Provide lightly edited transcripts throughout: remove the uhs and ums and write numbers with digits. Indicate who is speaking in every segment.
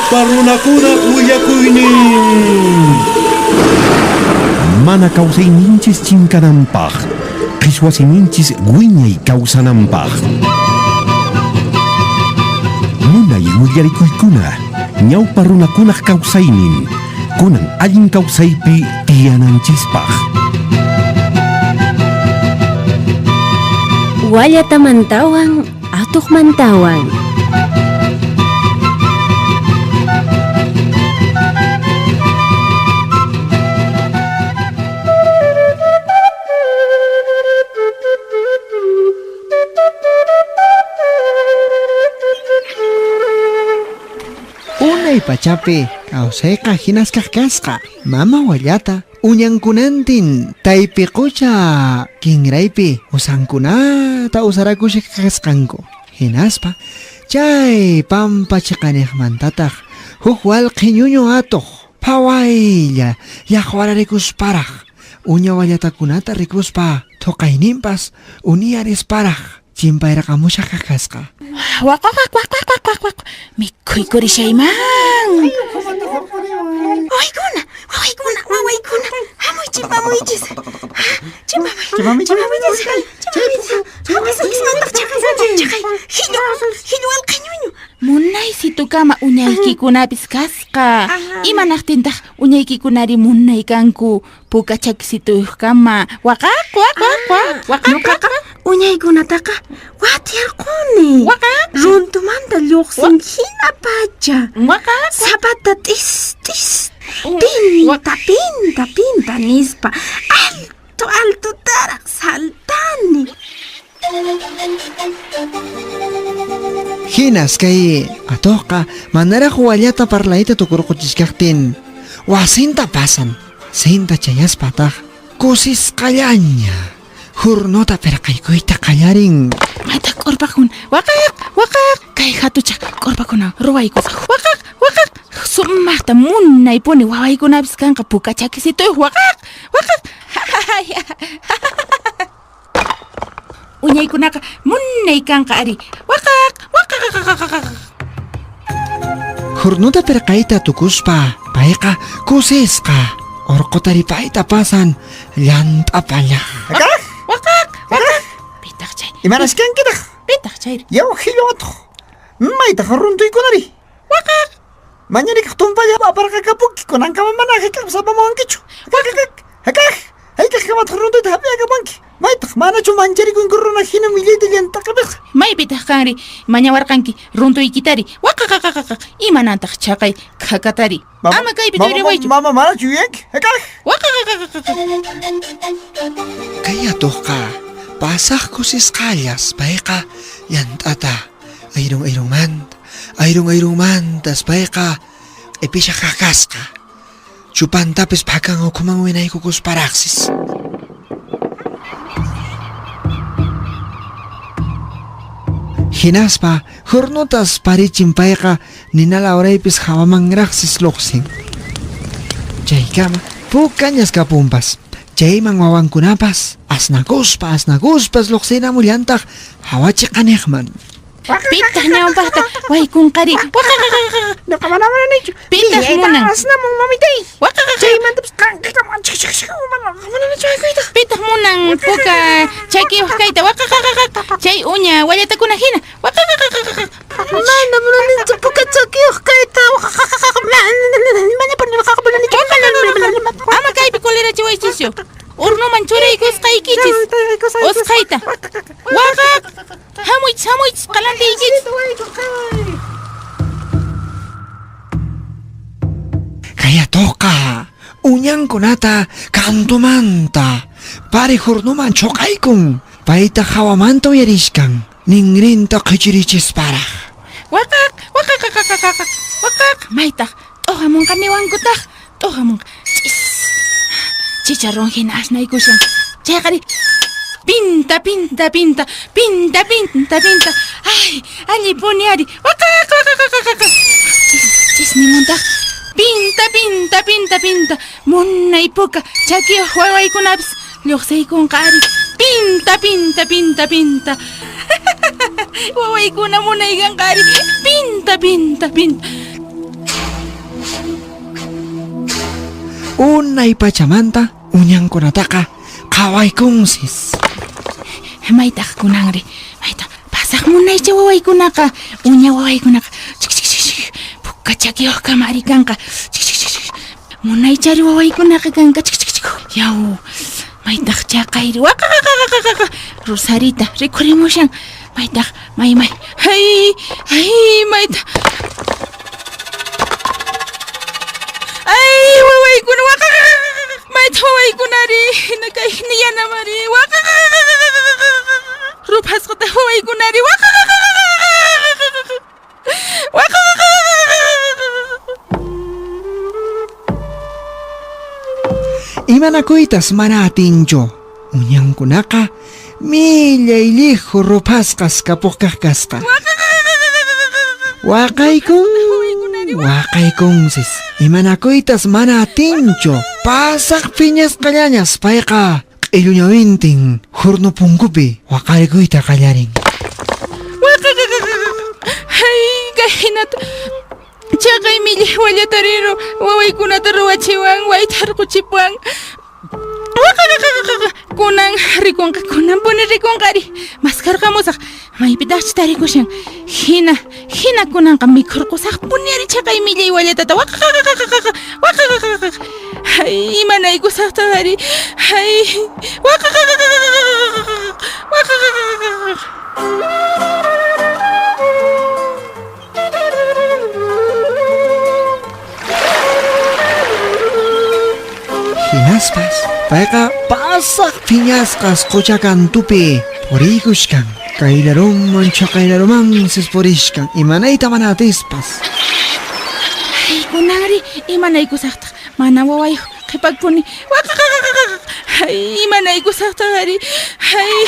Speaker 1: ñawpa runakuna willakuynin. Mana kawsayninchis chinkananpaq, qhichwasininchis wiñay kawsananpaq. Munay willarikuykuna, ñawpa runakunaq kawsaynin, kunan allin kawsaypi tiyananchispaq.
Speaker 2: Wallatamantawan, atuqmantawan.
Speaker 3: Unay pachapi kawsayqa hinaskaq kasqa mama wallata uñankunantin taypiqucha kinraypi usankunata usarakushaq kasqanku. Hinaspa chay pampa chiqaniqmantataq huk wallqi ñuñu atuq phawaylla llaqwararikusparaq uña wallatakunata rikuspa thuqayninpas uniyarisparaq chimpayraqamushaq kasqa.
Speaker 4: Wak. Mikhuykurishayman. Wawaykuna. Hamuy chimpamuychis. Chimpamuychis. Chakay. Hillu alqañuñu. Munaysitunkama uñaykikunapis kasqa. Imanaqtintaq uñaykikunari munaykanku puka chakisituyuqkama. Waqaq.
Speaker 5: Nuqaqa uñaykunataqa watiyarquni. Runtumanta lluqsin hina pacha. Sapata tis. Pinta nispa. Alto taraq saltani.
Speaker 3: Hinas kay atuqqa manaraq wallata parlayta tukurquchishkaqtin wasinta pasan sinta chayaspataq kusisqallaña hurnota pirqaykuyta qallarin.
Speaker 4: Mayta qurpakuna waqaq kay hatucha qurpakuna ruwaykusaq waqaq sumaqta munaypuni wawaykunapis kanqa puka chakisituyuq waqaq uñaykunaqa munay kanqa ari waqaq
Speaker 3: Hurnota pirqayta tukuspa payqa kusisqa urquta ripayta pasan llant'apalla.
Speaker 4: waqaq pitaq chay
Speaker 6: Imanasqankitaq
Speaker 4: pitaq chay
Speaker 6: yaw hillu atuq maytaq runtuykunari
Speaker 4: waqaq
Speaker 6: mañanikaq tumpalla aparqakapunki kunankama mana hiqapsapamunkichu haykaq kamataq runtuyta hap'iyakamunki maytaq manachu mancharikuyku runa hina millayta llant'aqapiqa
Speaker 4: maypitaq kanri mañawarqanki runtuykitari waqaq imanantaq chaqay kakatari ama kaypi tuyrewaychu
Speaker 6: mama manachu yuyanki
Speaker 4: waqaq
Speaker 3: Kay atuqqa pasaq kusisqallas payqa llant'ata ayrunmantas payqa q'ipishaq kasqa chupantapis phakan ukhuman winaykukusparaqsis. Hinaspa hurnutas parichin payqa ninala uraypis hawamanraqsis lluqsin. Chaykama pukañas kapumpas chayman wawankunapas asnakuspas lluqsinamullantaq hawachiqaniqman.
Speaker 4: pitaq ñawpaqta waykunqari
Speaker 5: Nuqa mananichu.
Speaker 4: pitaq munan
Speaker 5: Asnamun mamitay.
Speaker 4: waqaq
Speaker 5: Chaymantapis qankikaman mananichu haykuyta.
Speaker 4: pitaq munan puka chakiyuq kayta waqaq chay uña wallatakuna hina waqaq
Speaker 5: Mana mananichu puka chakiyuq kayta.
Speaker 4: ama kaypi kulirachiwaychisyu urnuman churaykusqaykichis usqayta waqaq hamuychis qalantiykichis
Speaker 3: Kay atuqqa uñankunata kantumanta pari hurnuman chuqaykun payta hawamanta uyarishkan ninrinta qichirichisparaq.
Speaker 4: waqaq maytaq t'uhamunqa niwankutaq t'uhamunqa chicharrón hina asnaykushan chayqari pinta ay allipuni ari waqaq chisnimuntaq pinta munay puka chakiyuq wawaykunapis lluqsaykunqa ari pinta wawaykuna munaykanqa ari pinta
Speaker 3: Unay pachamanta uñankunataqa qhawaykunsis.
Speaker 4: Maytaq kunanri, mayta pasaq munaycha wawaykunaqa, uña wawaykunaqa, puka chakiyuq kamari kanqa, munaychari wawaykunaqa kanqa, yaw, maytaq chaqayri, Rosarita, rikurimushan, maytaq, may, hay, mayta. Ay, wawaykuna, mayta wawaykunari, nakay niyana mari, Rupasqata wawaykunari,
Speaker 3: Imanakuytas mana atinchu. Uñankunaqa millay liju rupasqas kapuqkaq kasqa. Waqaykunsis. Imanakuytas mana atinchu. Pasaq phiñasqallañas payqa q'illuñawintin hurnu punkupi waqaykuyta qallarin.
Speaker 4: Hay, kahinata. Chaqay millay wallatariro, wawaykunata ruwachiwan, waytarquchipuan. Kunan rikunqa, kunan puni rikunqari. Maskarqamusaq, maypitaqchi tarikushan. Hina kunanqa mikhurqusaq punyari chaqay millay wallatata. Hay, imanaykusaqtaqari. Hay,
Speaker 3: Hinaspas, payqa pasaq phiñasqas quchakantupi purikushkan. Kaylaruman chaqaylarumansis purishkan. Imanayta mana atispas.
Speaker 4: Hay, kunanri, imanaykusaqtaq. Mana wawayuq qhipakpuni. Hay, imanaykusaqtaqari. Hay.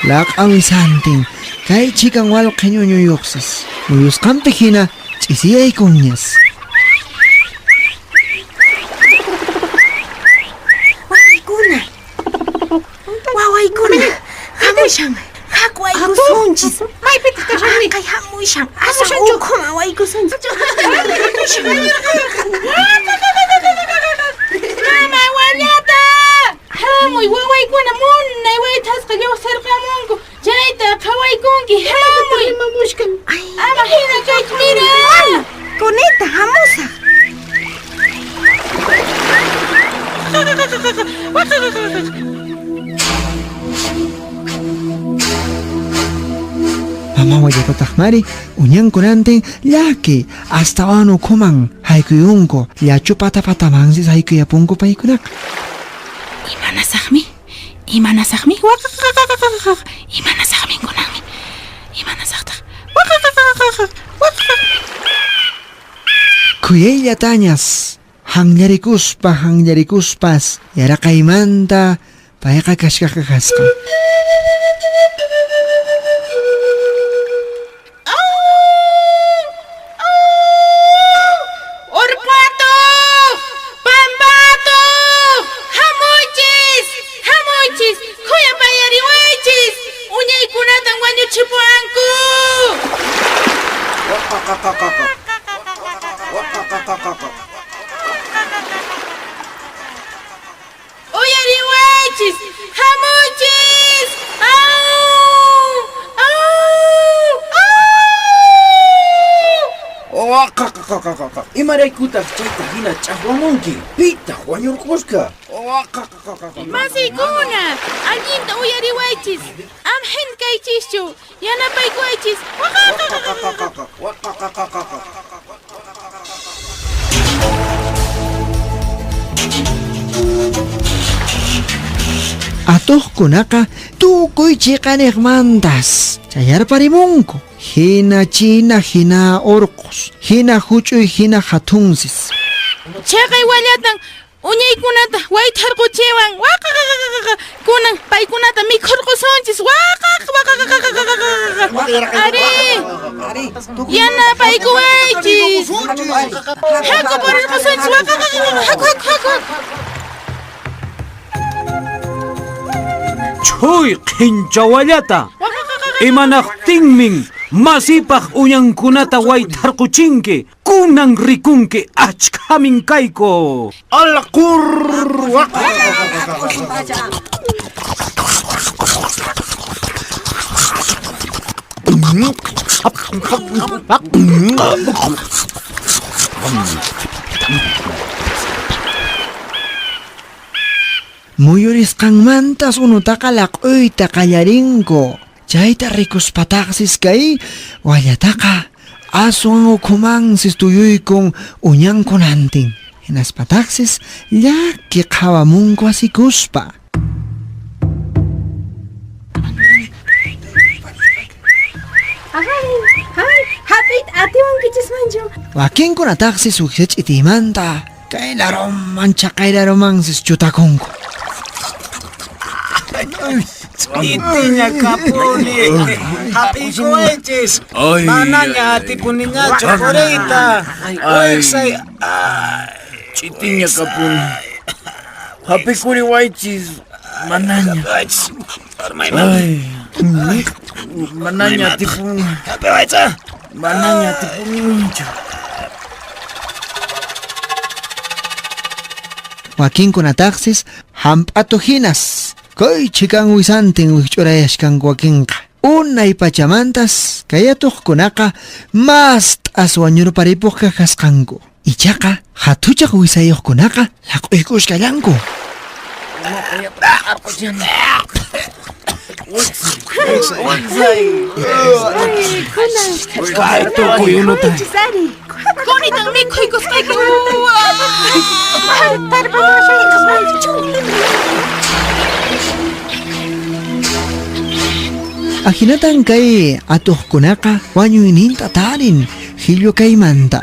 Speaker 3: Laq'awisantin kay chikan wallqi ñuñuyuqsis. Muyusqanpi hina ch'isiyaykunñas.
Speaker 5: Wawaykuna, hamushan, hakwaykusunchis. Maypitaq kashanri? Kay hamushan, asa ukhuma waykusunchis.
Speaker 4: Mama wallata! Hamuy wawaykuna munay waytasqa lluqsirqamunku. Chayta qhawaykunki, hamuy. Ama hina kayta mira.
Speaker 5: Kunita hamusa.
Speaker 3: Mama wallatataq mari uñankunantin llaki astawan ukhuman haykuyunku. Llachu patapatamansis haykuyapunku paykunaqa.
Speaker 4: Imanasaqmi imanasaqmi kunanmi. Imanasaqtaq.
Speaker 3: Kuyayllatañas hanllarikuspas yaraqaymanta payqa kashkaqa kasqa.
Speaker 4: Urpato! Pambato! Hamuchis! Kuyapayariwaychis! Uñaykunatan wañuchipuanku! Uyariwaychis! Hamuchis!
Speaker 7: Imaraykutaq chayta hina ch'aqwamunki. Pitaq wañurqusqa.
Speaker 4: Masiykuna! Allinta uyariwaychis! Am hinkaychischu! Yanapaykuwaychis!
Speaker 3: Atuqkunaqa tukuy chiqaniqmantas chayarparimunku. Hina china, hina urqus, hina huch'uy, hina hatunsis.
Speaker 4: Chaqay wallatan uñaykunata waytharquchiwan kunan paykunata mikhurqusunchis Ari yanapaykuwaychis haku purirqusunchis haku
Speaker 8: Chuy qhincha wallata imanaqtinmin masipaq uñankunata waytharquchinki Kunan rikunki achkamin kayko.
Speaker 6: Ala kur.
Speaker 3: Muyurisqanmantas unutaqa laq'uyta qallarinku. Chayta rikuspataqsis kay wallataqa aswan ukhumansis tuyuykun uñankunantin. Hinaspataqsis llaki qhawamunku asikuspa.
Speaker 5: Ay, hapit atiwan kichismanchu.
Speaker 3: Wakinkunataqsis uksha ch'itiymanta kaylaroman chaqaylaromansis chutakunku.
Speaker 8: Itinya kapuni. Hapiko eches. Mananya tipuninya chokorita. Ay,
Speaker 7: Chitinya kapun. Hapikuri waichis. Mananya. Ay. Mananya tipun. Mananya tipun.
Speaker 3: Wakinkunataqsis hamp'atu hinas kay chikan wisantin wikch'urayashkanku wakinqa. Unay pachamantas kay atuqkunaqa mas t'aswañurparipuqqa kasqanku. Ichaqa hatuchaq wisayuqkunaqa laq'uykushkallanku.
Speaker 4: Kunitang mikhuykusqayku.
Speaker 3: Ahinatan kay atuqkunaqa wañuyninta tarin hillu kaymanta.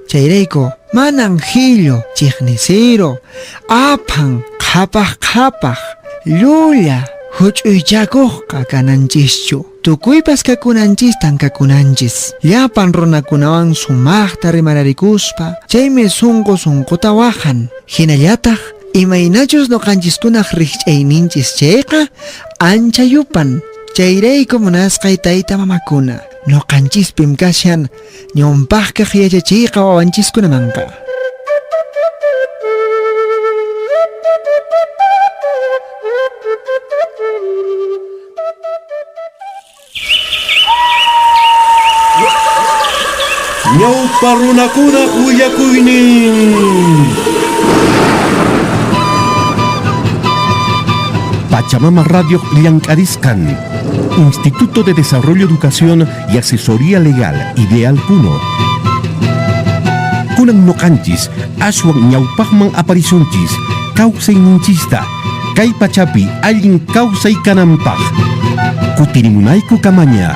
Speaker 3: Chayrayku manan hillu chiqnisiro apan qhapaq llulla huch'uychakuqqa kananchischu. Tukuypas kakunanchis tankakunanchis. Llapan runakunawan sumaqta rimararikuspa chaymi sunquta wahan. Hinallataq imaynachus nuqanchiskunaq riqch'ayninchis chayqa ancha yupan. Chayrayku munasqay tayta mamakuna nuqanchispim kashan ñawpaqkaq yachachiyqa wawanchiskunamanqa.
Speaker 1: Ñawpa runakunaq willakuynin. Pachamama Radio Llankariscan, Instituto de Desarrollo, Educación y Asesoría Legal Ideal Puno. Kunan noqanchis aswan ñawpaqman aparisunchis kawsayninchista kay pachapi allin kawsaykananpaq. Kutirimunayku kamaña.